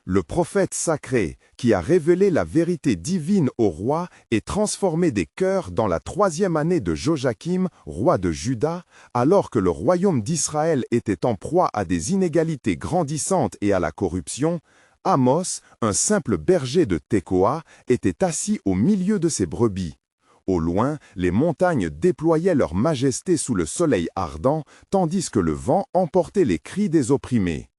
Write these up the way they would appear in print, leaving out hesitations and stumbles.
Le prophète sacré, qui a révélé la vérité divine au roi et transformé des cœurs dans la 3e année de Joachim, roi de Juda, alors que le royaume d'Israël était en proie à des inégalités grandissantes et à la corruption, Amos, un simple berger de Tekoa, était assis au milieu de ses brebis. Au loin, les montagnes déployaient leur majesté sous le soleil ardent, tandis que le vent emportait les cris des opprimés.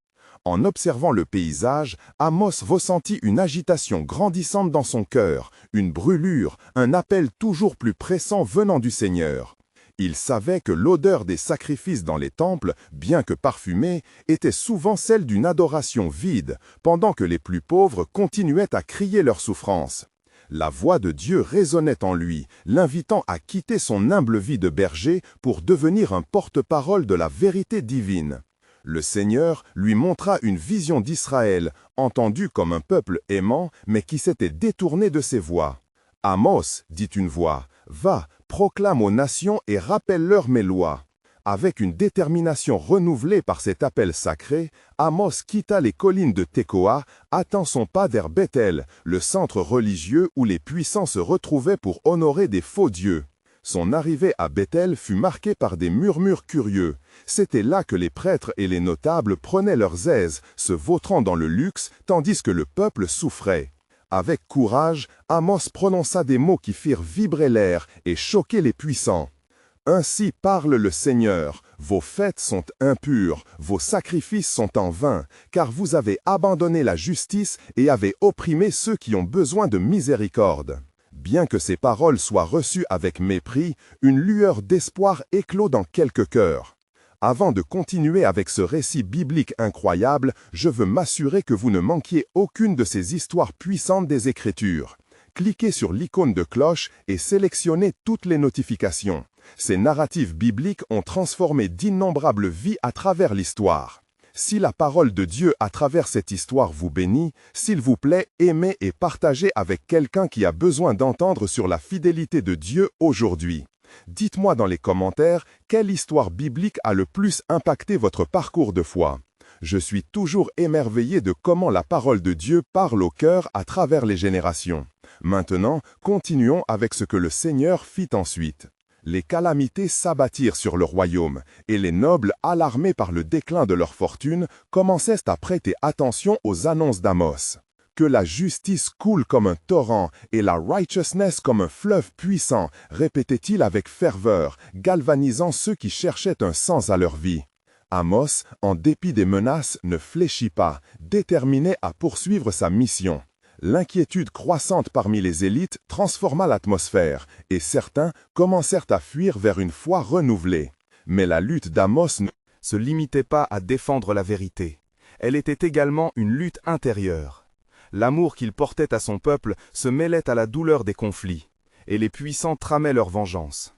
En observant le paysage, Amos ressentit une agitation grandissante dans son cœur, une brûlure, un appel toujours plus pressant venant du Seigneur. Il savait que l'odeur des sacrifices dans les temples, bien que parfumée, était souvent celle d'une adoration vide, pendant que les plus pauvres continuaient à crier leur souffrance. La voix de Dieu résonnait en lui, l'invitant à quitter son humble vie de berger pour devenir un porte-parole de la vérité divine. Le Seigneur lui montra une vision d'Israël, entendu comme un peuple aimant, mais qui s'était détourné de ses voies. « Amos, dit une voix, va, proclame aux nations et rappelle-leur mes lois. » Avec une détermination renouvelée par cet appel sacré, Amos quitta les collines de Tekoa, hâtant son pas vers Bethel, le centre religieux où les puissants se retrouvaient pour honorer des faux dieux. Son arrivée à Bethel fut marquée par des murmures curieux. C'était là que les prêtres et les notables prenaient leurs aises, se vautrant dans le luxe, tandis que le peuple souffrait. Avec courage, Amos prononça des mots qui firent vibrer l'air et choquer les puissants. « Ainsi parle le Seigneur, vos fêtes sont impures, vos sacrifices sont en vain, car vous avez abandonné la justice et avez opprimé ceux qui ont besoin de miséricorde. » Bien que ces paroles soient reçues avec mépris, une lueur d'espoir éclot dans quelques cœurs. Avant de continuer avec ce récit biblique incroyable, je veux m'assurer que vous ne manquiez aucune de ces histoires puissantes des Écritures. Cliquez sur l'icône de cloche et sélectionnez toutes les notifications. Ces narratifs bibliques ont transformé d'innombrables vies à travers l'histoire. Si la parole de Dieu à travers cette histoire vous bénit, s'il vous plaît, aimez et partagez avec quelqu'un qui a besoin d'entendre sur la fidélité de Dieu aujourd'hui. Dites-moi dans les commentaires quelle histoire biblique a le plus impacté votre parcours de foi. Je suis toujours émerveillé de comment la parole de Dieu parle au cœur à travers les générations. Maintenant, continuons avec ce que le Seigneur fit ensuite. Les calamités s'abattirent sur le royaume, et les nobles, alarmés par le déclin de leur fortune, commencèrent à prêter attention aux annonces d'Amos. Que la justice coule comme un torrent et la righteousness comme un fleuve puissant, répétait-il avec ferveur, galvanisant ceux qui cherchaient un sens à leur vie. Amos, en dépit des menaces, ne fléchit pas, déterminé à poursuivre sa mission. L'inquiétude croissante parmi les élites transforma l'atmosphère, et certains commencèrent à fuir vers une foi renouvelée. Mais la lutte d'Amos ne se limitait pas à défendre la vérité. Elle était également une lutte intérieure. L'amour qu'il portait à son peuple se mêlait à la douleur des conflits, et les puissants tramaient leur vengeance.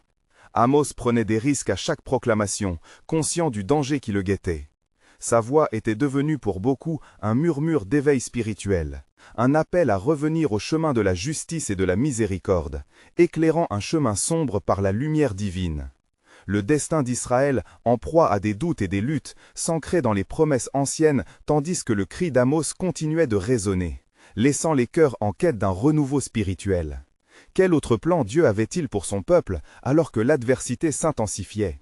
Amos prenait des risques à chaque proclamation, conscient du danger qui le guettait. Sa voix était devenue pour beaucoup un murmure d'éveil spirituel, un appel à revenir au chemin de la justice et de la miséricorde, éclairant un chemin sombre par la lumière divine. Le destin d'Israël, en proie à des doutes et des luttes, s'ancrait dans les promesses anciennes tandis que le cri d'Amos continuait de résonner, laissant les cœurs en quête d'un renouveau spirituel. Quel autre plan Dieu avait-il pour son peuple alors que l'adversité s'intensifiait?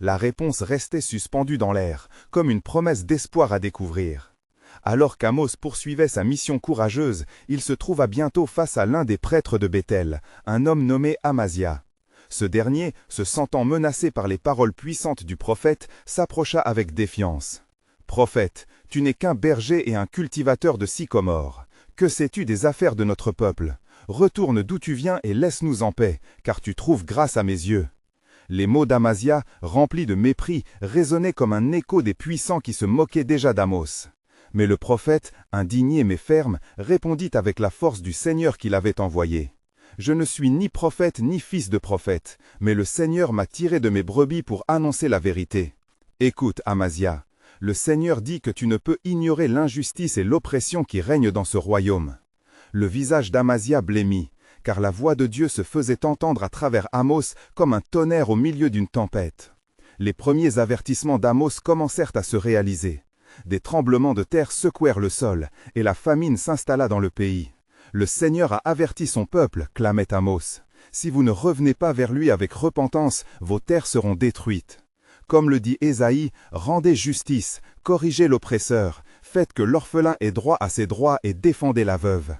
La réponse restait suspendue dans l'air, comme une promesse d'espoir à découvrir. Alors qu'Amos poursuivait sa mission courageuse, il se trouva bientôt face à l'un des prêtres de Bethel, un homme nommé Amasia. Ce dernier, se sentant menacé par les paroles puissantes du prophète, s'approcha avec défiance. « Prophète, tu n'es qu'un berger et un cultivateur de sycomores. Que sais-tu des affaires de notre peuple? Retourne d'où tu viens et laisse-nous en paix, car tu trouves grâce à mes yeux. » Les mots d'Amasia, remplis de mépris, résonnaient comme un écho des puissants qui se moquaient déjà d'Amos. Mais le prophète, indigné mais ferme, répondit avec la force du Seigneur qui l'avait envoyé. « Je ne suis ni prophète ni fils de prophète, mais le Seigneur m'a tiré de mes brebis pour annoncer la vérité. Écoute, Amasia, le Seigneur dit que tu ne peux ignorer l'injustice et l'oppression qui règnent dans ce royaume. » Le visage d'Amasia blêmit, car la voix de Dieu se faisait entendre à travers Amos comme un tonnerre au milieu d'une tempête. Les premiers avertissements d'Amos commencèrent à se réaliser. des tremblements de terre secouèrent le sol, et la famine s'installa dans le pays. Le Seigneur a averti son peuple, clamait Amos. Si vous ne revenez pas vers lui avec repentance, vos terres seront détruites. Comme le dit Ésaïe, rendez justice, corrigez l'oppresseur, faites que l'orphelin ait droit à ses droits et défendez la veuve.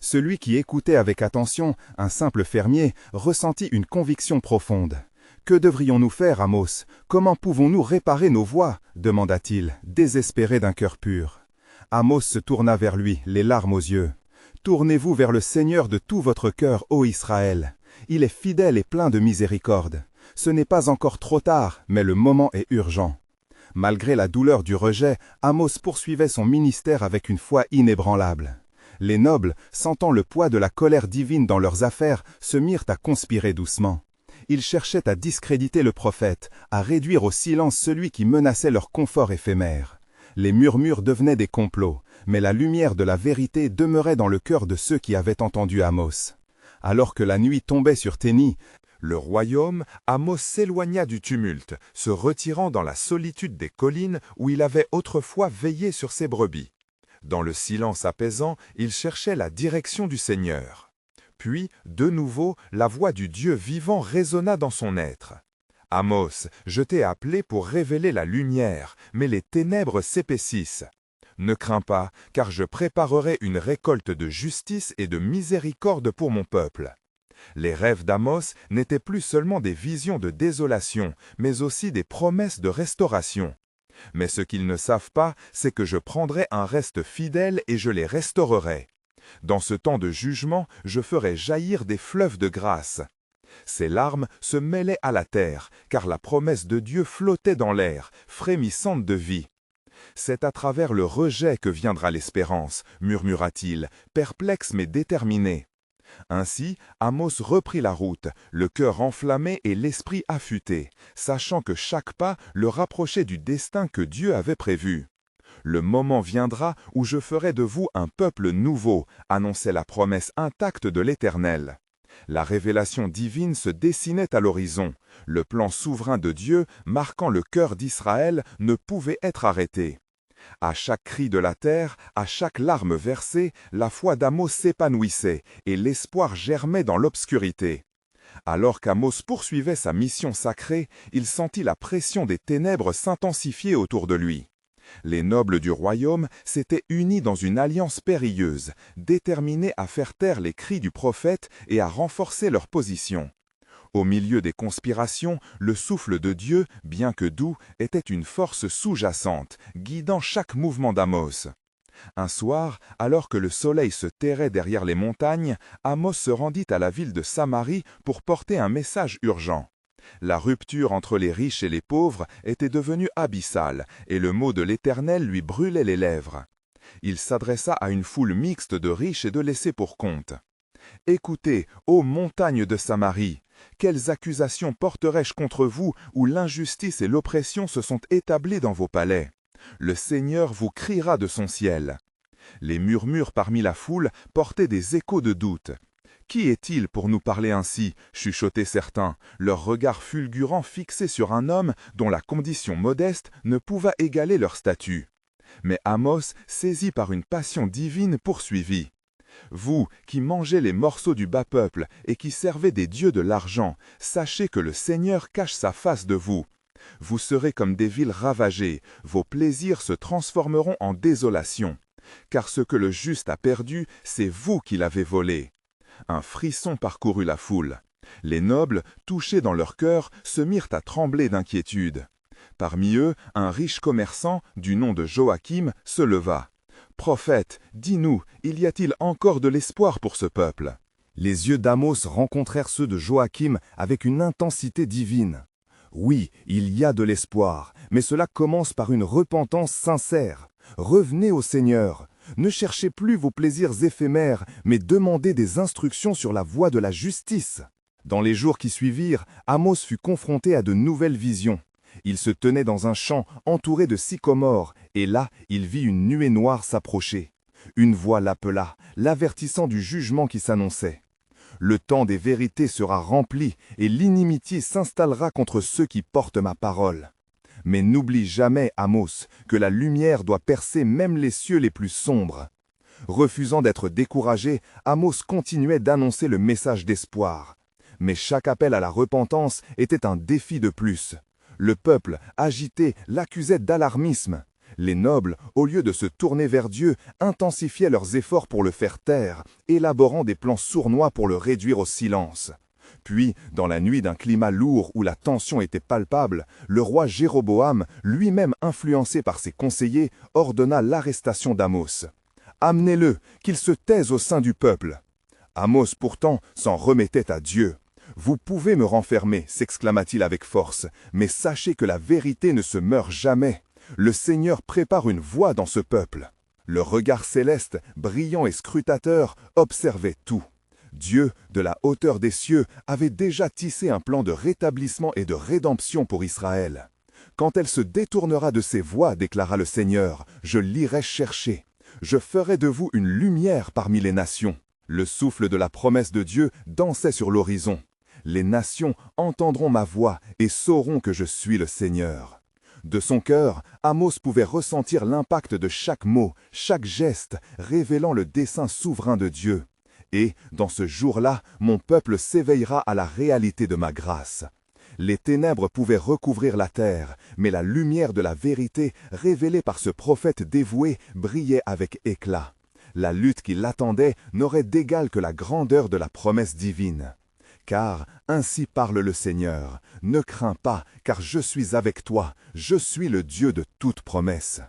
Celui qui écoutait avec attention, un simple fermier, ressentit une conviction profonde. « Que devrions-nous faire, Amos? Comment pouvons-nous réparer nos voies ?» demanda-t-il, désespéré d'un cœur pur. Amos se tourna vers lui, les larmes aux yeux. « Tournez-vous vers le Seigneur de tout votre cœur, ô Israël. Il est fidèle et plein de miséricorde. Ce n'est pas encore trop tard, mais le moment est urgent. » Malgré la douleur du rejet, Amos poursuivait son ministère avec une foi inébranlable. Les nobles, sentant le poids de la colère divine dans leurs affaires, se mirent à conspirer doucement. Ils cherchaient à discréditer le prophète, à réduire au silence celui qui menaçait leur confort éphémère. Les murmures devenaient des complots, mais la lumière de la vérité demeurait dans le cœur de ceux qui avaient entendu Amos. Alors que la nuit tombait sur Téni, le royaume, Amos s'éloigna du tumulte, se retirant dans la solitude des collines où il avait autrefois veillé sur ses brebis. Dans le silence apaisant, il cherchait la direction du Seigneur. Puis, de nouveau, la voix du Dieu vivant résonna dans son être. « Amos, je t'ai appelé pour révéler la lumière, mais les ténèbres s'épaississent. Ne crains pas, car je préparerai une récolte de justice et de miséricorde pour mon peuple. » Les rêves d'Amos n'étaient plus seulement des visions de désolation, mais aussi des promesses de restauration. Mais ce qu'ils ne savent pas, c'est que je prendrai un reste fidèle et je les restaurerai. Dans ce temps de jugement, je ferai jaillir des fleuves de grâce. Ces larmes se mêlaient à la terre, car la promesse de Dieu flottait dans l'air, frémissante de vie. « C'est à travers le rejet que viendra l'espérance, murmura-t-il, perplexe mais déterminé. » Ainsi, Amos reprit la route, le cœur enflammé et l'esprit affûté, sachant que chaque pas le rapprochait du destin que Dieu avait prévu. « Le moment viendra où je ferai de vous un peuple nouveau », annonçait la promesse intacte de l'Éternel. La révélation divine se dessinait à l'horizon. Le plan souverain de Dieu, marquant le cœur d'Israël, ne pouvait être arrêté. À chaque cri de la terre, à chaque larme versée, la foi d'Amos s'épanouissait et l'espoir germait dans l'obscurité. Alors qu'Amos poursuivait sa mission sacrée, il sentit la pression des ténèbres s'intensifier autour de lui. Les nobles du royaume s'étaient unis dans une alliance périlleuse, déterminés à faire taire les cris du prophète et à renforcer leur position. Au milieu des conspirations, le souffle de Dieu, bien que doux, était une force sous-jacente, guidant chaque mouvement d'Amos. Un soir, alors que le soleil se terrait derrière les montagnes, Amos se rendit à la ville de Samarie pour porter un message urgent. La rupture entre les riches et les pauvres était devenue abyssale, et le mot de l'Éternel lui brûlait les lèvres. Il s'adressa à une foule mixte de riches et de laissés pour compte. « Écoutez, ô montagnes de Samarie, quelles accusations porterai-je contre vous où l'injustice et l'oppression se sont établies dans vos palais? Le Seigneur vous criera de son ciel. » Les murmures parmi la foule portaient des échos de doute. « Qui est-il pour nous parler ainsi ?» chuchotaient certains, leur regard fulgurant fixé sur un homme dont la condition modeste ne pouvait égaler leur statut. Mais Amos, saisi par une passion divine, poursuivit. « Vous, qui mangez les morceaux du bas peuple et qui servez des dieux de l'argent, sachez que le Seigneur cache sa face de vous. Vous serez comme des villes ravagées, vos plaisirs se transformeront en désolation. Car ce que le juste a perdu, c'est vous qui l'avez volé. » Un frisson parcourut la foule. Les nobles, touchés dans leur cœur, se mirent à trembler d'inquiétude. Parmi eux, un riche commerçant, du nom de Joachim, se leva. « Prophète, dis-nous, y a-t-il encore de l'espoir pour ce peuple ?» Les yeux d'Amos rencontrèrent ceux de Joachim avec une intensité divine. Oui, il y a de l'espoir, mais cela commence par une repentance sincère. Revenez au Seigneur. Ne cherchez plus vos plaisirs éphémères, mais demandez des instructions sur la voie de la justice. Dans les jours qui suivirent, Amos fut confronté à de nouvelles visions. Il se tenait dans un champ entouré de sycomores, et là, il vit une nuée noire s'approcher. Une voix l'appela, l'avertissant du jugement qui s'annonçait. Le temps des vérités sera rempli, et l'inimitié s'installera contre ceux qui portent ma parole. Mais n'oublie jamais, Amos, que la lumière doit percer même les cieux les plus sombres. » Refusant d'être découragé, Amos continuait d'annoncer le message d'espoir. Mais chaque appel à la repentance était un défi de plus. Le peuple, agité, l'accusait d'alarmisme. Les nobles, au lieu de se tourner vers Dieu, intensifiaient leurs efforts pour le faire taire, élaborant des plans sournois pour le réduire au silence. Puis, dans la nuit d'un climat lourd où la tension était palpable, le roi Jéroboam, lui-même influencé par ses conseillers, ordonna l'arrestation d'Amos. « Amenez-le, qu'il se taise au sein du peuple. » Amos pourtant s'en remettait à Dieu. « Vous pouvez me renfermer, s'exclama-t-il avec force, mais sachez que la vérité ne se meurt jamais. Le Seigneur prépare une voie dans ce peuple. » Le regard céleste, brillant et scrutateur, observait tout. Dieu, de la hauteur des cieux, avait déjà tissé un plan de rétablissement et de rédemption pour Israël. « Quand elle se détournera de ses voies, déclara le Seigneur, je l'irai chercher. Je ferai de vous une lumière parmi les nations. » Le souffle de la promesse de Dieu dansait sur l'horizon. Les nations entendront ma voix et sauront que je suis le Seigneur. De son cœur, Amos pouvait ressentir l'impact de chaque mot, chaque geste, révélant le dessein souverain de Dieu. Et, dans ce jour-là, mon peuple s'éveillera à la réalité de ma grâce. Les ténèbres pouvaient recouvrir la terre, mais la lumière de la vérité, révélée par ce prophète dévoué, brillait avec éclat. La lutte qui l'attendait n'aurait d'égal que la grandeur de la promesse divine. Car ainsi parle le Seigneur, ne crains pas, car je suis avec toi, je suis le Dieu de toute promesse.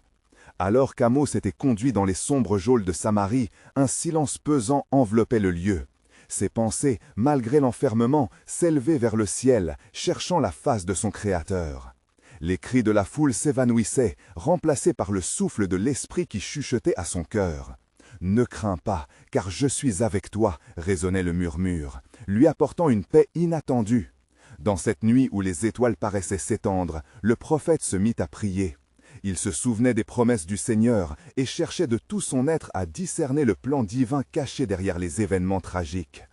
Alors qu'Amos était conduit dans les sombres geôles de Samarie, un silence pesant enveloppait le lieu. Ses pensées, malgré l'enfermement, s'élevaient vers le ciel, cherchant la face de son Créateur. Les cris de la foule s'évanouissaient, remplacés par le souffle de l'Esprit qui chuchotait à son cœur. « Ne crains pas, car je suis avec toi », résonnait le murmure, lui apportant une paix inattendue. Dans cette nuit où les étoiles paraissaient s'étendre, le prophète se mit à prier. Il se souvenait des promesses du Seigneur et cherchait de tout son être à discerner le plan divin caché derrière les événements tragiques.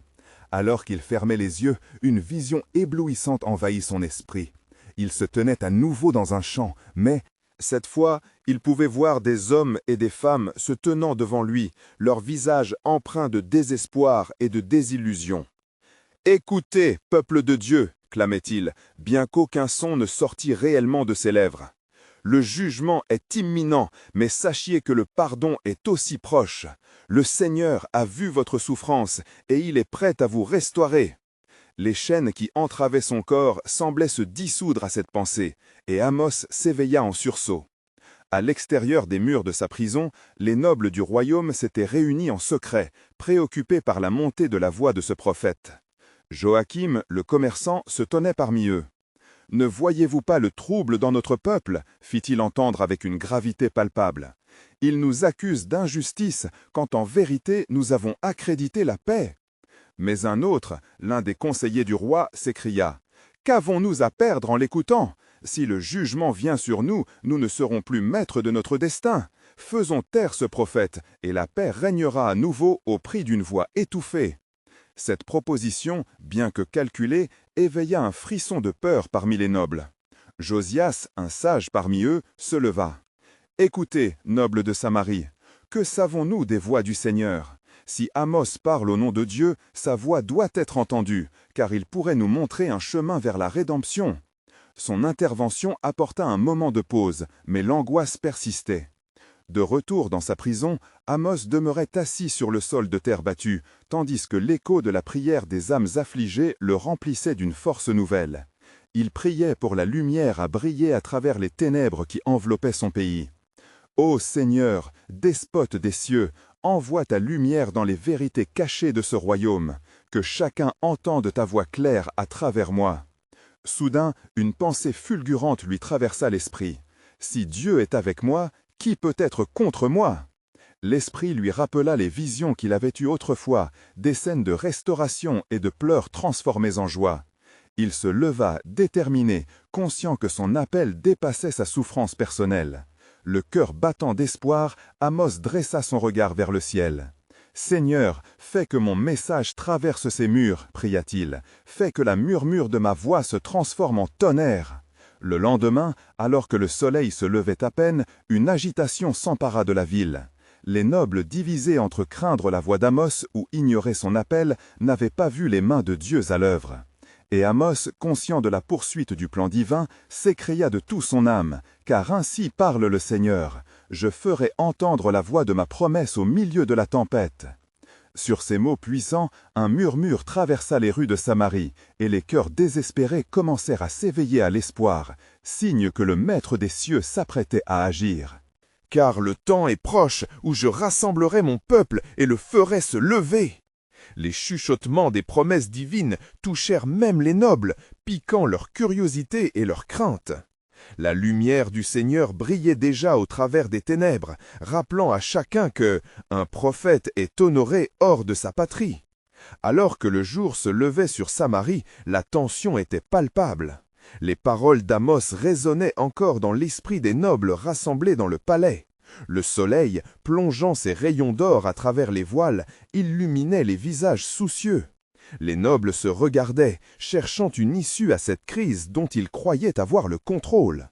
Alors qu'il fermait les yeux, une vision éblouissante envahit son esprit. Il se tenait à nouveau dans un champ, mais, cette fois, il pouvait voir des hommes et des femmes se tenant devant lui, leurs visages empreints de désespoir et de désillusion. « Écoutez, peuple de Dieu !» clamait-il, bien qu'aucun son ne sortît réellement de ses lèvres. « Le jugement est imminent, mais sachez que le pardon est aussi proche. Le Seigneur a vu votre souffrance et il est prêt à vous restaurer. » Les chaînes qui entravaient son corps semblaient se dissoudre à cette pensée, et Amos s'éveilla en sursaut. À l'extérieur des murs de sa prison, les nobles du royaume s'étaient réunis en secret, préoccupés par la montée de la voix de ce prophète. Joachim, le commerçant, se tenait parmi eux. « Ne voyez-vous pas le trouble dans notre peuple ?» fit-il entendre avec une gravité palpable. « Il nous accuse d'injustice, quand en vérité nous avons accrédité la paix. » Mais un autre, l'un des conseillers du roi, s'écria « Qu'avons-nous à perdre en l'écoutant? Si le jugement vient sur nous, nous ne serons plus maîtres de notre destin. Faisons taire ce prophète, et la paix régnera à nouveau au prix d'une voix étouffée. » Cette proposition, bien que calculée, éveilla un frisson de peur parmi les nobles. Josias, un sage parmi eux, se leva. « Écoutez, nobles de Samarie, que savons-nous des voix du Seigneur ? Si Amos parle au nom de Dieu, sa voix doit être entendue, car il pourrait nous montrer un chemin vers la rédemption. » Son intervention apporta un moment de pause, mais l'angoisse persistait. De retour dans sa prison, Amos demeurait assis sur le sol de terre battue, tandis que l'écho de la prière des âmes affligées le remplissait d'une force nouvelle. Il priait pour la lumière à briller à travers les ténèbres qui enveloppaient son pays. « Ô Seigneur, despote des cieux, envoie ta lumière dans les vérités cachées de ce royaume, que chacun entende ta voix claire à travers moi. » Soudain, une pensée fulgurante lui traversa l'esprit. « Si Dieu est avec moi, qui peut être contre moi ?» L'esprit lui rappela les visions qu'il avait eues autrefois, des scènes de restauration et de pleurs transformées en joie. Il se leva, déterminé, conscient que son appel dépassait sa souffrance personnelle. Le cœur battant d'espoir, Amos dressa son regard vers le ciel. « Seigneur, fais que mon message traverse ces murs, pria-t-il. Fais que la murmure de ma voix se transforme en tonnerre. Le lendemain, alors que le soleil se levait à peine, une agitation s'empara de la ville. Les nobles, divisés entre craindre la voix d'Amos ou ignorer son appel, n'avaient pas vu les mains de Dieu à l'œuvre. Et Amos, conscient de la poursuite du plan divin, s'écria de tout son âme, « Car ainsi parle le Seigneur, je ferai entendre la voix de ma promesse au milieu de la tempête. » Sur ces mots puissants, un murmure traversa les rues de Samarie, et les cœurs désespérés commencèrent à s'éveiller à l'espoir, signe que le Maître des cieux s'apprêtait à agir. « Car le temps est proche où je rassemblerai mon peuple et le ferai se lever. » Les chuchotements des promesses divines touchèrent même les nobles, piquant leur curiosité et leur crainte. La lumière du Seigneur brillait déjà au travers des ténèbres, rappelant à chacun que un prophète est honoré hors de sa patrie. Alors que le jour se levait sur Samarie, la tension était palpable. Les paroles d'Amos résonnaient encore dans l'esprit des nobles rassemblés dans le palais. Le soleil, plongeant ses rayons d'or à travers les voiles, illuminait les visages soucieux. Les nobles se regardaient, cherchant une issue à cette crise dont ils croyaient avoir le contrôle.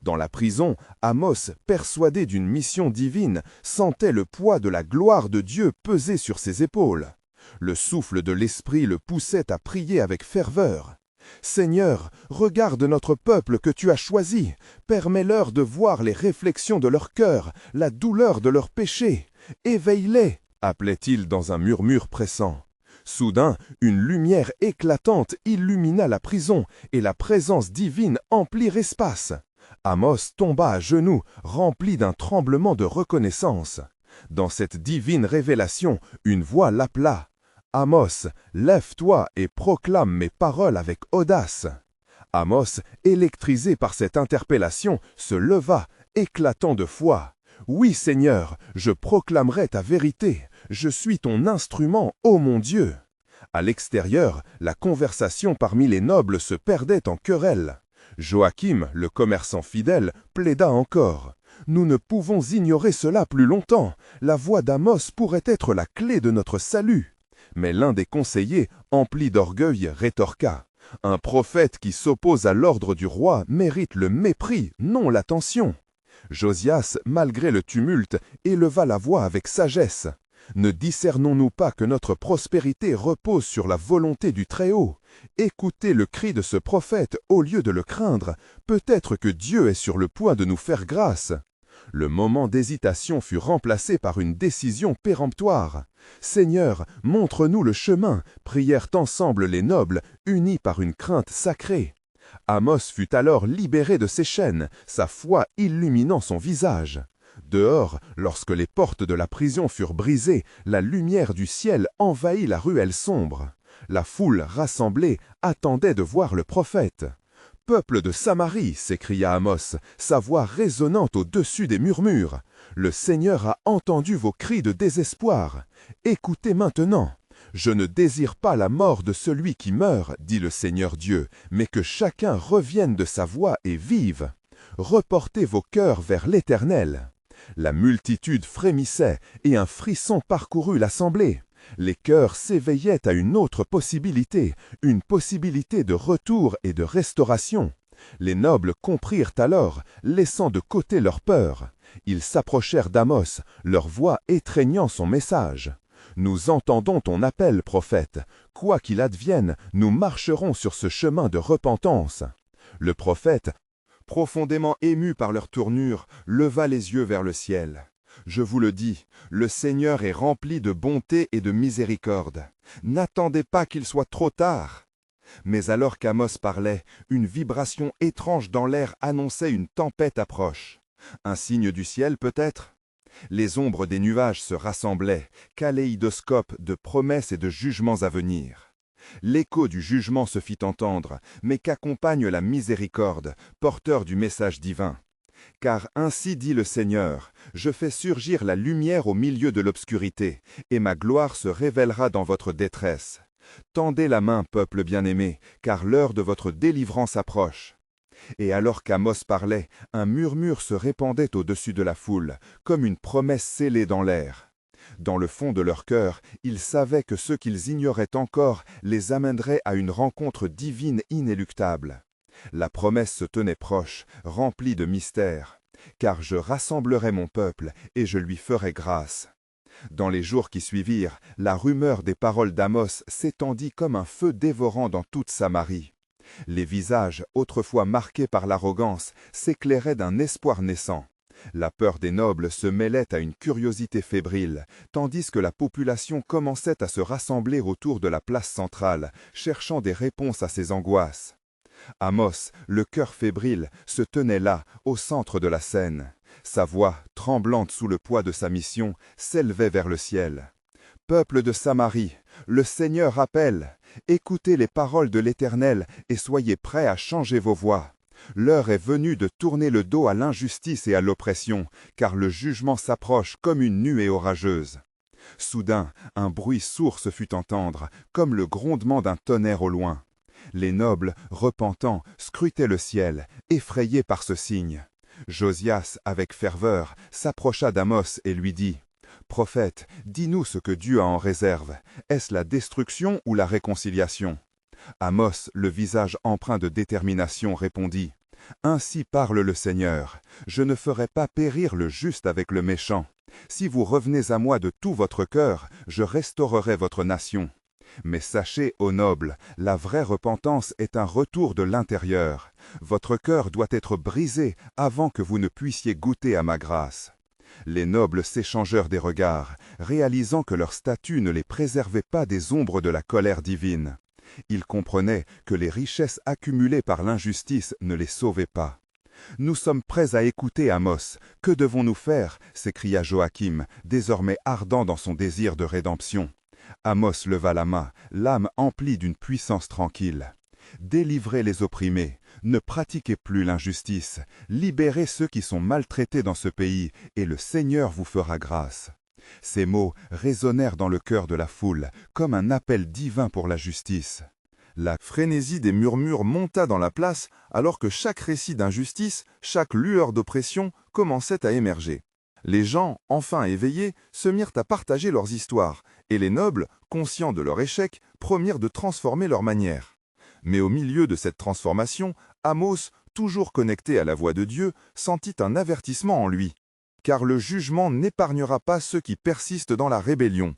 Dans la prison, Amos, persuadé d'une mission divine, sentait le poids de la gloire de Dieu peser sur ses épaules. Le souffle de l'Esprit le poussait à prier avec ferveur. « Seigneur, regarde notre peuple que tu as choisi, permets-leur de voir les réflexions de leur cœur, la douleur de leurs péchés. Éveille-les » appelait-il dans un murmure pressant. Soudain, une lumière éclatante illumina la prison, et la présence divine emplit l'espace. Amos tomba à genoux, rempli d'un tremblement de reconnaissance. Dans cette divine révélation, une voix l'appela. « Amos, lève-toi et proclame mes paroles avec audace. » Amos, électrisé par cette interpellation, se leva, éclatant de foi. « Oui, Seigneur, je proclamerai ta vérité. Je suis ton instrument, ô mon Dieu. » À l'extérieur, la conversation parmi les nobles se perdait en querelle. Joachim, le commerçant fidèle, plaida encore. « Nous ne pouvons ignorer cela plus longtemps. La voix d'Amos pourrait être la clé de notre salut. » Mais l'un des conseillers, empli d'orgueil, rétorqua. « Un prophète qui s'oppose à l'ordre du roi mérite le mépris, non l'attention. » Josias, malgré le tumulte, éleva la voix avec sagesse. « Ne discernons-nous pas que notre prospérité repose sur la volonté du Très-Haut? Écoutez le cri de ce prophète au lieu de le craindre. Peut-être que Dieu est sur le point de nous faire grâce. » Le moment d'hésitation fut remplacé par une décision péremptoire. « Seigneur, montre-nous le chemin » prièrent ensemble les nobles, unis par une crainte sacrée. Amos fut alors libéré de ses chaînes, sa foi illuminant son visage. Dehors, lorsque les portes de la prison furent brisées, la lumière du ciel envahit la ruelle sombre. La foule rassemblée attendait de voir le prophète. « Peuple de Samarie » s'écria Amos, sa voix résonnante au-dessus des murmures. « Le Seigneur a entendu vos cris de désespoir. Écoutez maintenant. Je ne désire pas la mort de celui qui meurt, dit le Seigneur Dieu, mais que chacun revienne de sa voie et vive. Reportez vos cœurs vers l'Éternel. » La multitude frémissait et un frisson parcourut l'assemblée. Les cœurs s'éveillaient à une autre possibilité, une possibilité de retour et de restauration. Les nobles comprirent alors, laissant de côté leur peur. Ils s'approchèrent d'Amos, leur voix étreignant son message. « Nous entendons ton appel, prophète. Quoi qu'il advienne, nous marcherons sur ce chemin de repentance. » Le prophète, profondément ému par leur tournure, leva les yeux vers le ciel. « Je vous le dis, le Seigneur est rempli de bonté et de miséricorde. N'attendez pas qu'il soit trop tard. » Mais alors qu'Amos parlait, une vibration étrange dans l'air annonçait une tempête approche. Un signe du ciel peut-être? Les ombres des nuages se rassemblaient, kaléidoscope de promesses et de jugements à venir. L'écho du jugement se fit entendre, mais qu'accompagne la miséricorde, porteur du message divin. Car ainsi dit le Seigneur, je fais surgir la lumière au milieu de l'obscurité, et ma gloire se révélera dans votre détresse. Tendez la main, peuple bien-aimé, car l'heure de votre délivrance approche. Et alors qu'Amos parlait, un murmure se répandait au-dessus de la foule, comme une promesse scellée dans l'air. Dans le fond de leur cœur, ils savaient que ce qu'ils ignoraient encore les amènerait à une rencontre divine inéluctable. La promesse se tenait proche, remplie de mystères. Car je rassemblerai mon peuple, et je lui ferai grâce. Dans les jours qui suivirent, la rumeur des paroles d'Amos s'étendit comme un feu dévorant dans toute Samarie. Les visages, autrefois marqués par l'arrogance, s'éclairaient d'un espoir naissant. La peur des nobles se mêlait à une curiosité fébrile, tandis que la population commençait à se rassembler autour de la place centrale, cherchant des réponses à ses angoisses. Amos, le cœur fébrile, se tenait là, au centre de la scène. Sa voix, tremblante sous le poids de sa mission, s'élevait vers le ciel. « Peuple de Samarie, le Seigneur appelle. Écoutez les paroles de l'Éternel et soyez prêts à changer vos voies. L'heure est venue de tourner le dos à l'injustice et à l'oppression, car le jugement s'approche comme une nuée orageuse. » Soudain, un bruit sourd se fit entendre, comme le grondement d'un tonnerre au loin. Les nobles, repentants, scrutaient le ciel, effrayés par ce signe. Josias, avec ferveur, s'approcha d'Amos et lui dit « Prophète, dis-nous ce que Dieu a en réserve. Est-ce la destruction ou la réconciliation ?» Amos, le visage empreint de détermination, répondit « Ainsi parle le Seigneur. Je ne ferai pas périr le juste avec le méchant. Si vous revenez à moi de tout votre cœur, je restaurerai votre nation. Mais sachez, ô nobles, la vraie repentance est un retour de l'intérieur. Votre cœur doit être brisé avant que vous ne puissiez goûter à ma grâce. » Les nobles s'échangèrent des regards, réalisant que leur statut ne les préservait pas des ombres de la colère divine. Ils comprenaient que les richesses accumulées par l'injustice ne les sauvaient pas. « Nous sommes prêts à écouter Amos. Que devons-nous faire » s'écria Joachim, désormais ardent dans son désir de rédemption. Amos leva la main, l'âme emplie d'une puissance tranquille. « Délivrez les opprimés, ne pratiquez plus l'injustice, libérez ceux qui sont maltraités dans ce pays, et le Seigneur vous fera grâce. » Ces mots résonnèrent dans le cœur de la foule, comme un appel divin pour la justice. La frénésie des murmures monta dans la place, alors que chaque récit d'injustice, chaque lueur d'oppression commençait à émerger. Les gens, enfin éveillés, se mirent à partager leurs histoires, et les nobles, conscients de leur échec, promirent de transformer leur manière. Mais au milieu de cette transformation, Amos, toujours connecté à la voix de Dieu, sentit un avertissement en lui. « Car le jugement n'épargnera pas ceux qui persistent dans la rébellion.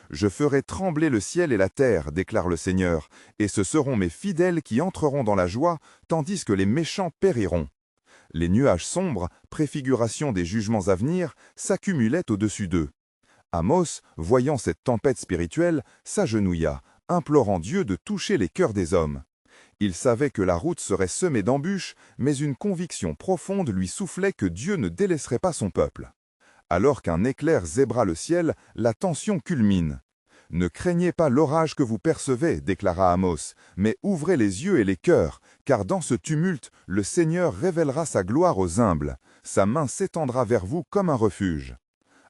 Je ferai trembler le ciel et la terre, déclare le Seigneur, et ce seront mes fidèles qui entreront dans la joie, tandis que les méchants périront. » Les nuages sombres, préfiguration des jugements à venir, s'accumulaient au-dessus d'eux. Amos, voyant cette tempête spirituelle, s'agenouilla, implorant Dieu de toucher les cœurs des hommes. Il savait que la route serait semée d'embûches, mais une conviction profonde lui soufflait que Dieu ne délaisserait pas son peuple. Alors qu'un éclair zébra le ciel, la tension culmine. « Ne craignez pas l'orage que vous percevez, déclara Amos, mais ouvrez les yeux et les cœurs, car dans ce tumulte, le Seigneur révélera sa gloire aux humbles. Sa main s'étendra vers vous comme un refuge. »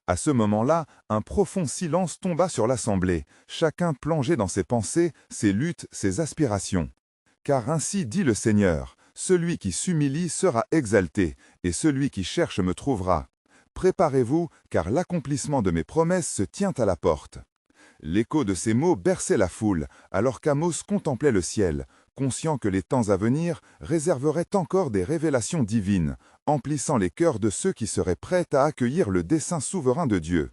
À ce moment-là, un profond silence tomba sur l'assemblée, chacun plongé dans ses pensées, ses luttes, ses aspirations. Car ainsi dit le Seigneur, « Celui qui s'humilie sera exalté, et celui qui cherche me trouvera. Préparez-vous, car l'accomplissement de mes promesses se tient à la porte. » L'écho de ces mots berçait la foule, alors qu'Amos contemplait le ciel, conscient que les temps à venir réserveraient encore des révélations divines, emplissant les cœurs de ceux qui seraient prêts à accueillir le dessein souverain de Dieu.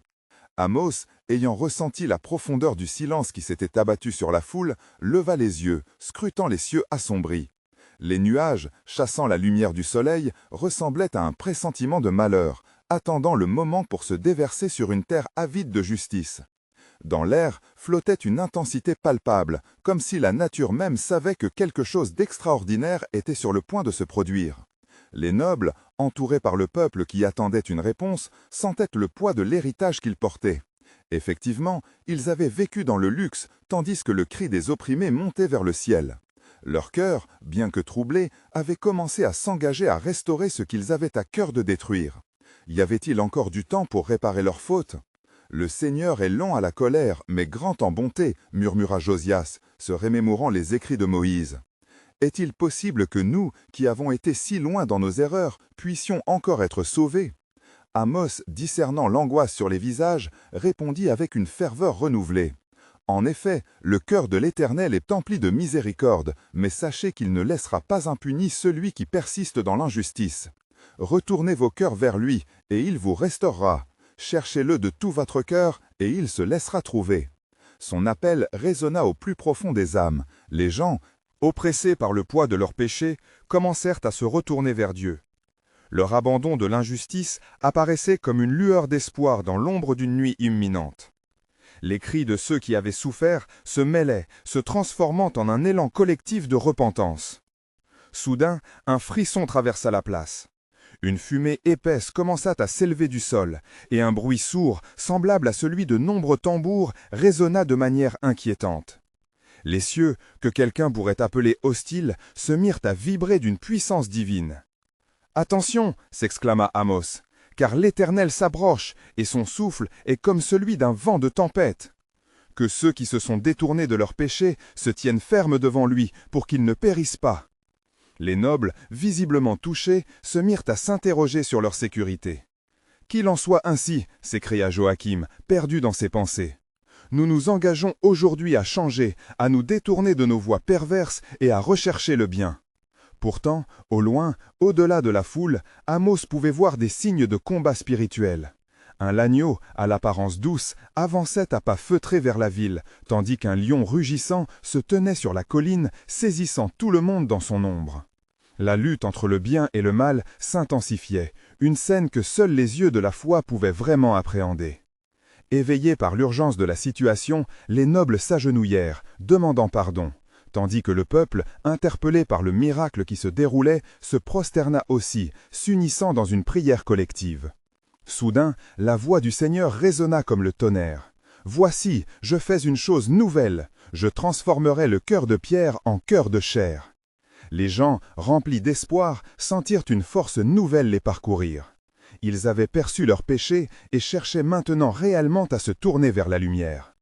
Amos, ayant ressenti la profondeur du silence qui s'était abattu sur la foule, leva les yeux, scrutant les cieux assombris. Les nuages, chassant la lumière du soleil, ressemblaient à un pressentiment de malheur, attendant le moment pour se déverser sur une terre avide de justice. Dans l'air flottait une intensité palpable, comme si la nature même savait que quelque chose d'extraordinaire était sur le point de se produire. Les nobles, entourés par le peuple qui attendait une réponse, sentaient le poids de l'héritage qu'ils portaient. Effectivement, ils avaient vécu dans le luxe, tandis que le cri des opprimés montait vers le ciel. Leur cœur, bien que troublé, avait commencé à s'engager à restaurer ce qu'ils avaient à cœur de détruire. Y avait-il encore du temps pour réparer leurs fautes ? « Le Seigneur est lent à la colère, mais grand en bonté, » murmura Josias, se remémorant les écrits de Moïse. Est-il possible que nous, qui avons été si loin dans nos erreurs, puissions encore être sauvés ? Amos, discernant l'angoisse sur les visages, répondit avec une ferveur renouvelée. En effet, le cœur de l'Éternel est empli de miséricorde, mais sachez qu'il ne laissera pas impuni celui qui persiste dans l'injustice. Retournez vos cœurs vers lui, et il vous restaurera. Cherchez-le de tout votre cœur, et il se laissera trouver. Son appel résonna au plus profond des âmes. Les gens, oppressés par le poids de leurs péchés, commencèrent à se retourner vers Dieu. Leur abandon de l'injustice apparaissait comme une lueur d'espoir dans l'ombre d'une nuit imminente. Les cris de ceux qui avaient souffert se mêlaient, se transformant en un élan collectif de repentance. Soudain, un frisson traversa la place. Une fumée épaisse commença à s'élever du sol, et un bruit sourd, semblable à celui de nombreux tambours, résonna de manière inquiétante. Les cieux, que quelqu'un pourrait appeler hostiles, se mirent à vibrer d'une puissance divine. « Attention !» s'exclama Amos, « car l'Éternel s'approche, et son souffle est comme celui d'un vent de tempête. Que ceux qui se sont détournés de leurs péchés se tiennent fermes devant lui, pour qu'ils ne périssent pas. » Les nobles, visiblement touchés, se mirent à s'interroger sur leur sécurité. « Qu'il en soit ainsi !» s'écria Joachim, perdu dans ses pensées. « Nous nous engageons aujourd'hui à changer, à nous détourner de nos voies perverses et à rechercher le bien. » Pourtant, au loin, au-delà de la foule, Amos pouvait voir des signes de combat spirituel. Un l'agneau, à l'apparence douce, avançait à pas feutrés vers la ville, tandis qu'un lion rugissant se tenait sur la colline, saisissant tout le monde dans son ombre. La lutte entre le bien et le mal s'intensifiait, une scène que seuls les yeux de la foi pouvaient vraiment appréhender. Éveillés par l'urgence de la situation, les nobles s'agenouillèrent, demandant pardon, tandis que le peuple, interpellé par le miracle qui se déroulait, se prosterna aussi, s'unissant dans une prière collective. Soudain, la voix du Seigneur résonna comme le tonnerre. « Voici, je fais une chose nouvelle, je transformerai le cœur de pierre en cœur de chair. » Les gens, remplis d'espoir, sentirent une force nouvelle les parcourir. Ils avaient perçu leurs péchés et cherchaient maintenant réellement à se tourner vers la lumière.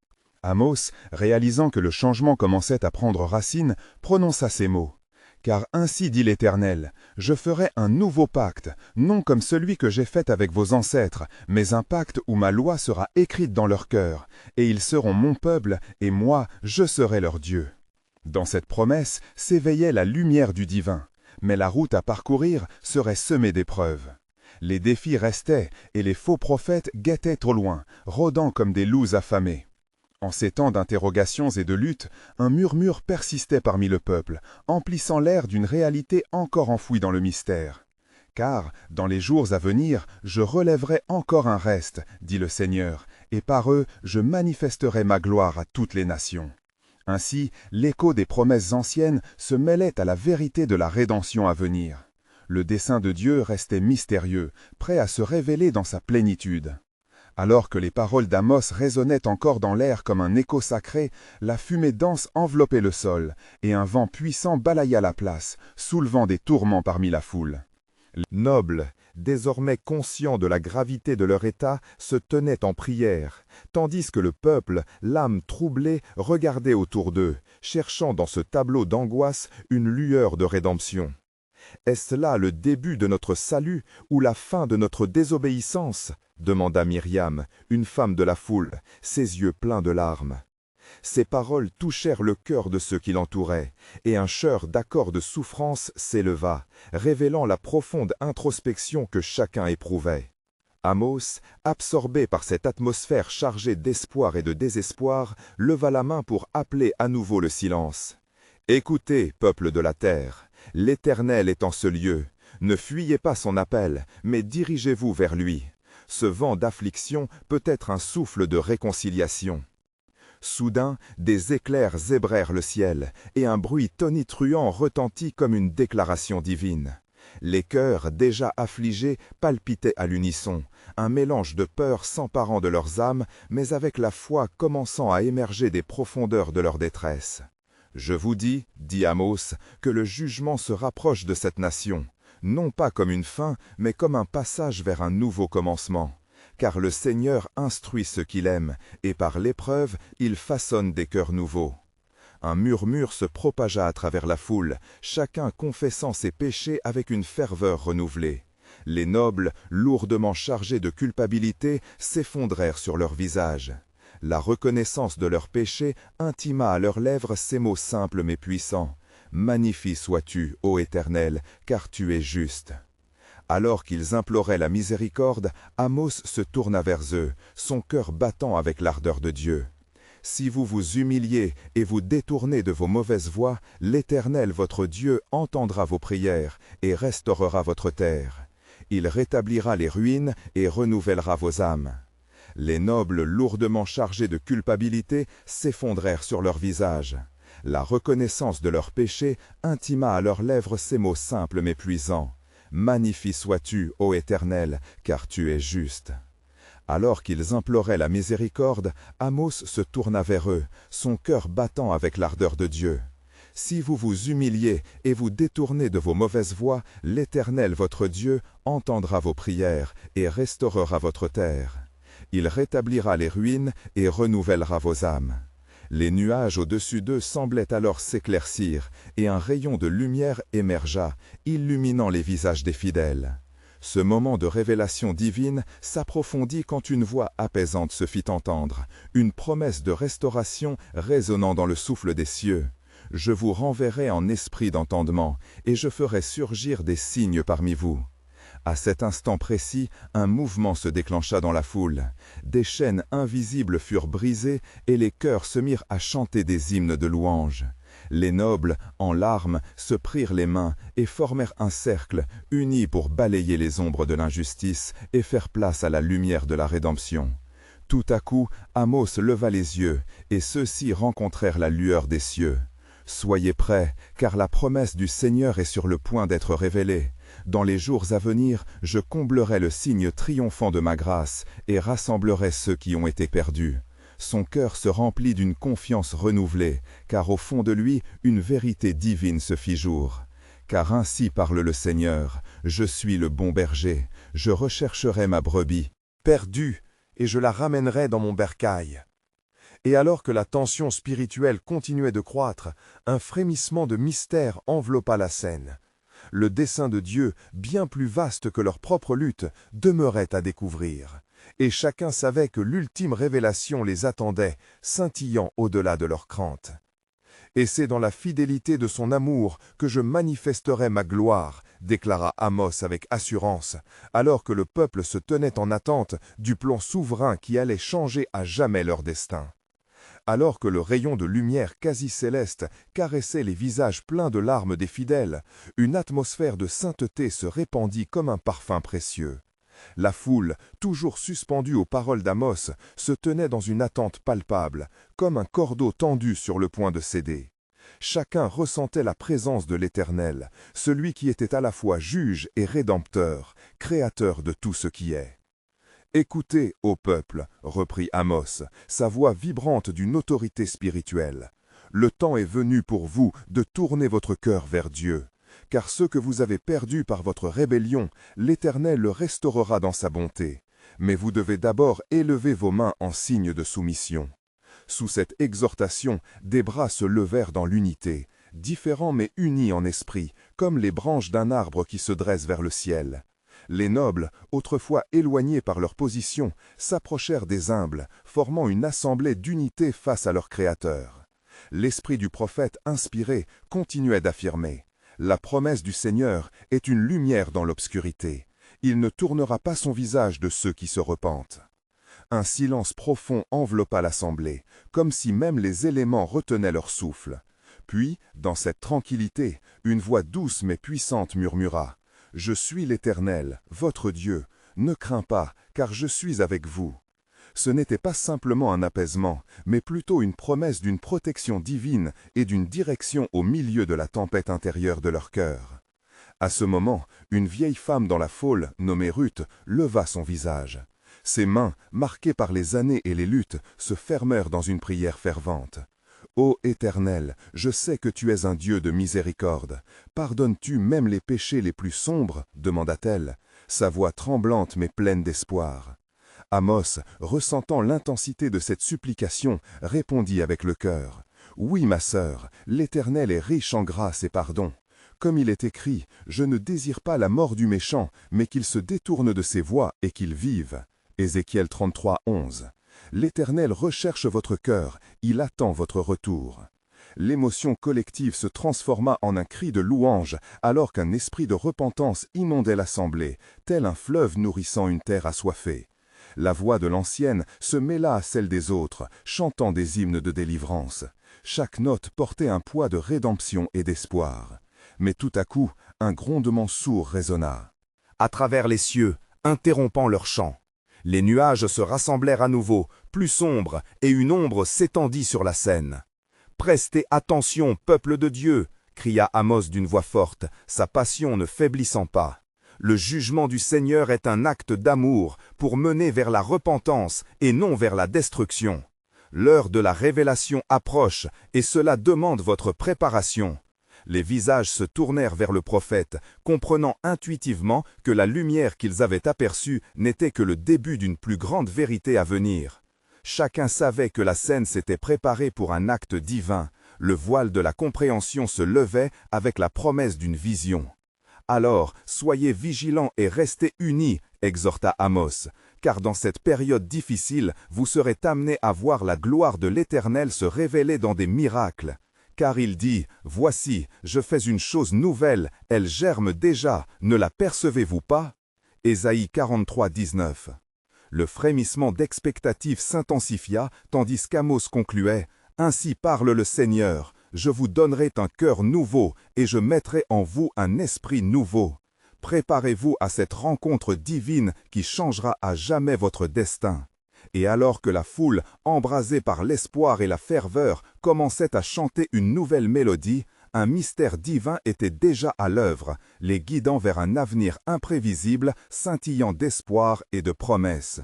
Amos, réalisant que le changement commençait à prendre racine, prononça ces mots. « Car ainsi dit l'Éternel, je ferai un nouveau pacte, non comme celui que j'ai fait avec vos ancêtres, mais un pacte où ma loi sera écrite dans leur cœur, et ils seront mon peuple, et moi, je serai leur Dieu. » Dans cette promesse s'éveillait la lumière du divin, mais la route à parcourir serait semée d'épreuves. Les défis restaient, et les faux prophètes guettaient au loin, rôdant comme des loups affamés. En ces temps d'interrogations et de luttes, un murmure persistait parmi le peuple, emplissant l'air d'une réalité encore enfouie dans le mystère. « Car, dans les jours à venir, je relèverai encore un reste, dit le Seigneur, et par eux je manifesterai ma gloire à toutes les nations. » Ainsi, l'écho des promesses anciennes se mêlait à la vérité de la rédemption à venir. Le dessein de Dieu restait mystérieux, prêt à se révéler dans sa plénitude. Alors que les paroles d'Amos résonnaient encore dans l'air comme un écho sacré, la fumée dense enveloppait le sol, et un vent puissant balaya la place, soulevant des tourments parmi la foule. Les nobles, désormais conscients de la gravité de leur état, se tenaient en prière, tandis que le peuple, l'âme troublée, regardait autour d'eux, cherchant dans ce tableau d'angoisse une lueur de rédemption. Est-ce là le début de notre salut ou la fin de notre désobéissance ? Demanda Myriam, une femme de la foule, ses yeux pleins de larmes. Ces paroles touchèrent le cœur de ceux qui l'entouraient, et un chœur d'accords de souffrance s'éleva, révélant la profonde introspection que chacun éprouvait. Amos, absorbé par cette atmosphère chargée d'espoir et de désespoir, leva la main pour appeler à nouveau le silence. « Écoutez, peuple de la terre, l'Éternel est en ce lieu. Ne fuyez pas son appel, mais dirigez-vous vers lui. Ce vent d'affliction peut être un souffle de réconciliation. » Soudain, des éclairs zébrèrent le ciel, et un bruit tonitruant retentit comme une déclaration divine. Les cœurs, déjà affligés, palpitaient à l'unisson, un mélange de peur s'emparant de leurs âmes, mais avec la foi commençant à émerger des profondeurs de leur détresse. « Je vous dis, dit Amos, que le jugement se rapproche de cette nation, non pas comme une fin, mais comme un passage vers un nouveau commencement. Car le Seigneur instruit ceux qu'il aime, et par l'épreuve, il façonne des cœurs nouveaux. » Un murmure se propagea à travers la foule, chacun confessant ses péchés avec une ferveur renouvelée. Les nobles, lourdement chargés de culpabilité, s'effondrèrent sur leurs visages. La reconnaissance de leurs péchés intima à leurs lèvres ces mots simples mais puissants. « Magnifié sois-tu, ô Éternel, car tu es juste. » Alors qu'ils imploraient la miséricorde, Amos se tourna vers eux, son cœur battant avec l'ardeur de Dieu. « Si vous vous humiliez et vous détournez de vos mauvaises voies, l'Éternel votre Dieu entendra vos prières et restaurera votre terre. Il rétablira les ruines et renouvellera vos âmes. » Les nobles, lourdement chargés de culpabilité, s'effondrèrent sur leurs visages. La reconnaissance de leurs péchés intima à leurs lèvres ces mots simples mais puissants. « Magnifié sois-tu, ô Éternel, car tu es juste. » Alors qu'ils imploraient la miséricorde, Amos se tourna vers eux, son cœur battant avec l'ardeur de Dieu. « Si vous vous humiliez et vous détournez de vos mauvaises voies, l'Éternel votre Dieu entendra vos prières et restaurera votre terre. Il rétablira les ruines et renouvellera vos âmes. » Les nuages au-dessus d'eux semblaient alors s'éclaircir, et un rayon de lumière émergea, illuminant les visages des fidèles. Ce moment de révélation divine s'approfondit quand une voix apaisante se fit entendre, une promesse de restauration résonnant dans le souffle des cieux. « Je vous renverrai en esprit d'entendement, et je ferai surgir des signes parmi vous. » À cet instant précis, un mouvement se déclencha dans la foule. Des chaînes invisibles furent brisées et les chœurs se mirent à chanter des hymnes de louange. Les nobles, en larmes, se prirent les mains et formèrent un cercle, unis pour balayer les ombres de l'injustice et faire place à la lumière de la rédemption. Tout à coup, Amos leva les yeux, et ceux-ci rencontrèrent la lueur des cieux. « Soyez prêts, car la promesse du Seigneur est sur le point d'être révélée. Dans les jours à venir, je comblerai le signe triomphant de ma grâce et rassemblerai ceux qui ont été perdus. » Son cœur se remplit d'une confiance renouvelée, car au fond de lui, une vérité divine se fit jour. Car ainsi parle le Seigneur, « Je suis le bon berger, je rechercherai ma brebis, Perdue, et je la ramènerai dans mon bercail. » Et alors que la tension spirituelle continuait de croître, un frémissement de mystère enveloppa la scène. Le dessein de Dieu, bien plus vaste que leur propre lutte, demeurait à découvrir. Et chacun savait que l'ultime révélation les attendait, scintillant au-delà de leurs craintes. « Et c'est dans la fidélité de son amour que je manifesterai ma gloire », déclara Amos avec assurance, alors que le peuple se tenait en attente du plan souverain qui allait changer à jamais leur destin. Alors que le rayon de lumière quasi céleste caressait les visages pleins de larmes des fidèles, une atmosphère de sainteté se répandit comme un parfum précieux. La foule, toujours suspendue aux paroles d'Amos, se tenait dans une attente palpable, comme un cordeau tendu sur le point de céder. Chacun ressentait la présence de l'Éternel, celui qui était à la fois juge et rédempteur, créateur de tout ce qui est. « Écoutez, ô peuple, reprit Amos, sa voix vibrante d'une autorité spirituelle. Le temps est venu pour vous de tourner votre cœur vers Dieu. Car ce que vous avez perdu par votre rébellion, l'Éternel le restaurera dans sa bonté. Mais vous devez d'abord élever vos mains en signe de soumission. » Sous cette exhortation, des bras se levèrent dans l'unité, différents mais unis en esprit, comme les branches d'un arbre qui se dresse vers le ciel. Les nobles, autrefois éloignés par leur position, s'approchèrent des humbles, formant une assemblée d'unité face à leur Créateur. L'esprit du prophète inspiré continuait d'affirmer « La promesse du Seigneur est une lumière dans l'obscurité. Il ne tournera pas son visage de ceux qui se repentent. » Un silence profond enveloppa l'assemblée, comme si même les éléments retenaient leur souffle. Puis, dans cette tranquillité, une voix douce mais puissante murmura « Je suis l'Éternel, votre Dieu. Ne crains pas, car je suis avec vous. » Ce n'était pas simplement un apaisement, mais plutôt une promesse d'une protection divine et d'une direction au milieu de la tempête intérieure de leur cœur. À ce moment, une vieille femme dans la foule, nommée Ruth, leva son visage. Ses mains, marquées par les années et les luttes, se fermèrent dans une prière fervente. « Ô Éternel, je sais que tu es un Dieu de miséricorde. Pardonnes-tu même les péchés les plus sombres ?» demanda-t-elle, sa voix tremblante mais pleine d'espoir. Amos, ressentant l'intensité de cette supplication, répondit avec le cœur. « Oui, ma sœur, l'Éternel est riche en grâce et pardon. Comme il est écrit, je ne désire pas la mort du méchant, mais qu'il se détourne de ses voies et qu'il vive. » Ézéchiel 33, 11. L'Éternel recherche votre cœur, il attend votre retour. L'émotion collective se transforma en un cri de louange, alors qu'un esprit de repentance inondait l'assemblée, tel un fleuve nourrissant une terre assoiffée. La voix de l'ancienne se mêla à celle des autres, chantant des hymnes de délivrance. Chaque note portait un poids de rédemption et d'espoir. Mais tout à coup, un grondement sourd résonna. À travers les cieux, interrompant leur chant. Les nuages se rassemblèrent à nouveau, plus sombres, et une ombre s'étendit sur la scène. « Prestez attention, peuple de Dieu !» cria Amos d'une voix forte, sa passion ne faiblissant pas. Le jugement du Seigneur est un acte d'amour pour mener vers la repentance et non vers la destruction. L'heure de la révélation approche et cela demande votre préparation. Les visages se tournèrent vers le prophète, comprenant intuitivement que la lumière qu'ils avaient aperçue n'était que le début d'une plus grande vérité à venir. Chacun savait que la scène s'était préparée pour un acte divin. Le voile de la compréhension se levait avec la promesse d'une vision. Alors, soyez vigilants et restez unis, exhorta Amos, car dans cette période difficile, vous serez amenés à voir la gloire de l'Éternel se révéler dans des miracles. Car il dit, « Voici, je fais une chose nouvelle, elle germe déjà, ne la percevez-vous pas » Ésaïe 43, 19. Le frémissement d'expectative s'intensifia, tandis qu'Amos concluait, « Ainsi parle le Seigneur, je vous donnerai un cœur nouveau, et je mettrai en vous un esprit nouveau. Préparez-vous à cette rencontre divine qui changera à jamais votre destin. » Et alors que la foule, embrasée par l'espoir et la ferveur, commençait à chanter une nouvelle mélodie, un mystère divin était déjà à l'œuvre, les guidant vers un avenir imprévisible, scintillant d'espoir et de promesses.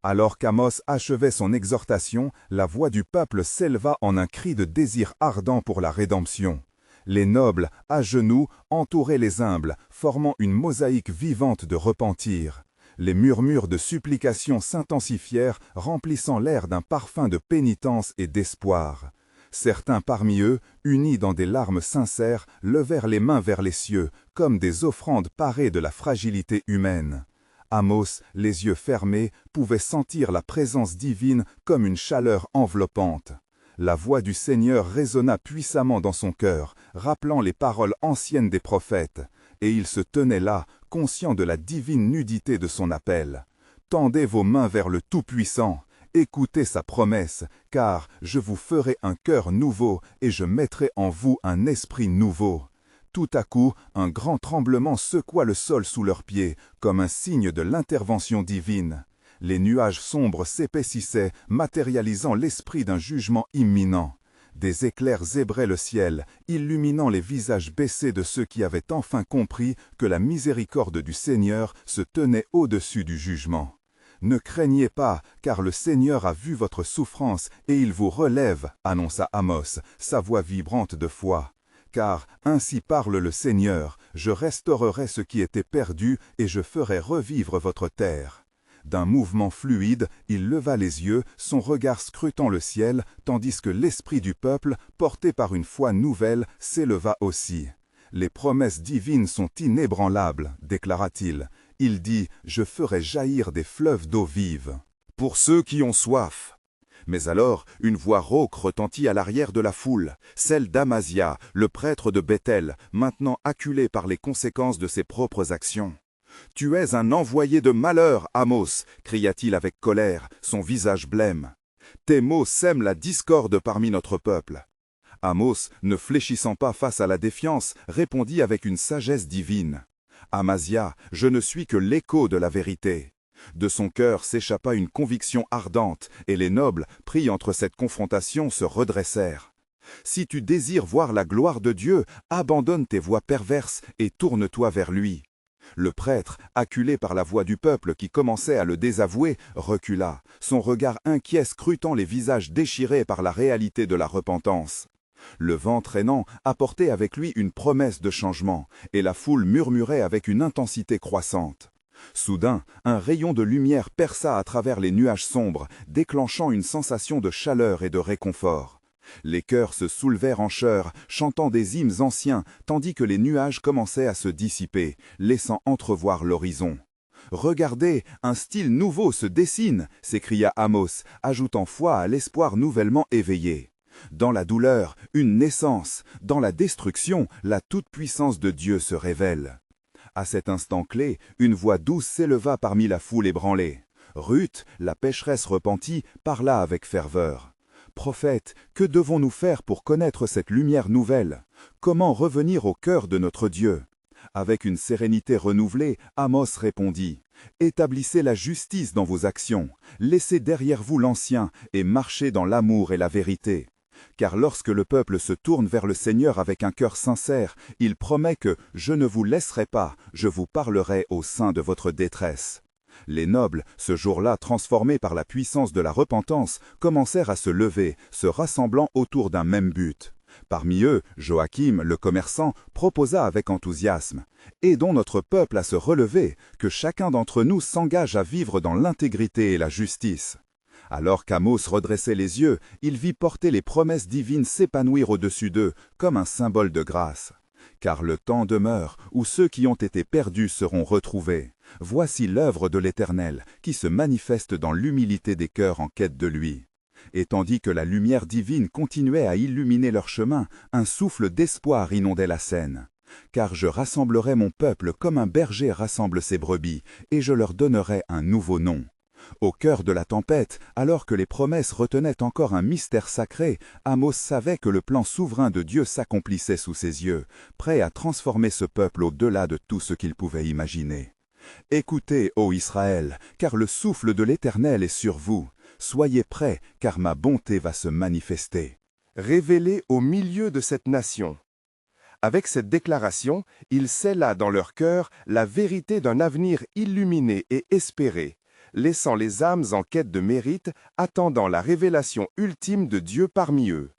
Alors qu'Amos achevait son exhortation, la voix du peuple s'éleva en un cri de désir ardent pour la rédemption. Les nobles, à genoux, entouraient les humbles, formant une mosaïque vivante de repentir. Les murmures de supplication s'intensifièrent, remplissant l'air d'un parfum de pénitence et d'espoir. Certains parmi eux, unis dans des larmes sincères, levèrent les mains vers les cieux, comme des offrandes parées de la fragilité humaine. Amos, les yeux fermés, pouvait sentir la présence divine comme une chaleur enveloppante. La voix du Seigneur résonna puissamment dans son cœur, rappelant les paroles anciennes des prophètes, et il se tenait là, conscient de la divine nudité de son appel. « Tendez vos mains vers le Tout-Puissant, écoutez sa promesse, car je vous ferai un cœur nouveau et je mettrai en vous un esprit nouveau. » Tout à coup, un grand tremblement secoua le sol sous leurs pieds, comme un signe de l'intervention divine. Les nuages sombres s'épaississaient, matérialisant l'esprit d'un jugement imminent. Des éclairs zébraient le ciel, illuminant les visages baissés de ceux qui avaient enfin compris que la miséricorde du Seigneur se tenait au-dessus du jugement. « Ne craignez pas, car le Seigneur a vu votre souffrance et il vous relève, » annonça Amos, sa voix vibrante de foi. « Car, ainsi parle le Seigneur, je restaurerai ce qui était perdu et je ferai revivre votre terre. » D'un mouvement fluide, il leva les yeux, son regard scrutant le ciel, tandis que l'esprit du peuple, porté par une foi nouvelle, s'éleva aussi. « Les promesses divines sont inébranlables, » déclara-t-il. Il dit, « Je ferai jaillir des fleuves d'eau vive. » Pour ceux qui ont soif. Mais alors, une voix rauque retentit à l'arrière de la foule, celle d'Amazia, le prêtre de Béthel, maintenant acculé par les conséquences de ses propres actions. « Tu es un envoyé de malheur, Amos !» cria-t-il avec colère, son visage blême. « Tes mots sèment la discorde parmi notre peuple. » Amos, ne fléchissant pas face à la défiance, répondit avec une sagesse divine. « Amazia, je ne suis que l'écho de la vérité. » De son cœur s'échappa une conviction ardente, et les nobles, pris entre cette confrontation, se redressèrent. « Si tu désires voir la gloire de Dieu, abandonne tes voies perverses et tourne-toi vers lui. » Le prêtre, acculé par la voix du peuple qui commençait à le désavouer, recula, son regard inquiet scrutant les visages déchirés par la réalité de la repentance. Le vent traînant apportait avec lui une promesse de changement, et la foule murmurait avec une intensité croissante. Soudain, un rayon de lumière perça à travers les nuages sombres, déclenchant une sensation de chaleur et de réconfort. Les chœurs se soulevèrent en chœurs, chantant des hymnes anciens, tandis que les nuages commençaient à se dissiper, laissant entrevoir l'horizon. Regardez, un style nouveau se dessine, s'écria Amos, ajoutant foi à l'espoir nouvellement éveillé. Dans la douleur, une naissance, dans la destruction, la toute-puissance de Dieu se révèle. À cet instant clé, une voix douce s'éleva parmi la foule ébranlée. Ruth, la pécheresse repentie, parla avec ferveur. « Prophète, que devons-nous faire pour connaître cette lumière nouvelle? Comment revenir au cœur de notre Dieu ?» Avec une sérénité renouvelée, Amos répondit « Établissez la justice dans vos actions, laissez derrière vous l'ancien et marchez dans l'amour et la vérité. Car lorsque le peuple se tourne vers le Seigneur avec un cœur sincère, il promet que « Je ne vous laisserai pas, je vous parlerai au sein de votre détresse ». Les nobles, ce jour-là transformés par la puissance de la repentance, commencèrent à se lever, se rassemblant autour d'un même but. Parmi eux, Joachim, le commerçant, proposa avec enthousiasme « Aidons notre peuple à se relever, que chacun d'entre nous s'engage à vivre dans l'intégrité et la justice. » Alors qu'Amos redressait les yeux, il vit porter les promesses divines s'épanouir au-dessus d'eux, comme un symbole de grâce. Car le temps demeure, où ceux qui ont été perdus seront retrouvés. Voici l'œuvre de l'Éternel, qui se manifeste dans l'humilité des cœurs en quête de lui. Et tandis que la lumière divine continuait à illuminer leur chemin, un souffle d'espoir inondait la scène. Car je rassemblerai mon peuple comme un berger rassemble ses brebis, et je leur donnerai un nouveau nom. Au cœur de la tempête, alors que les promesses retenaient encore un mystère sacré, Amos savait que le plan souverain de Dieu s'accomplissait sous ses yeux, prêt à transformer ce peuple au-delà de tout ce qu'il pouvait imaginer. « Écoutez, ô Israël, car le souffle de l'Éternel est sur vous. Soyez prêts, car ma bonté va se manifester. » Révélé au milieu de cette nation. Avec cette déclaration, il scella dans leur cœur la vérité d'un avenir illuminé et espéré, laissant les âmes en quête de mérite, attendant la révélation ultime de Dieu parmi eux.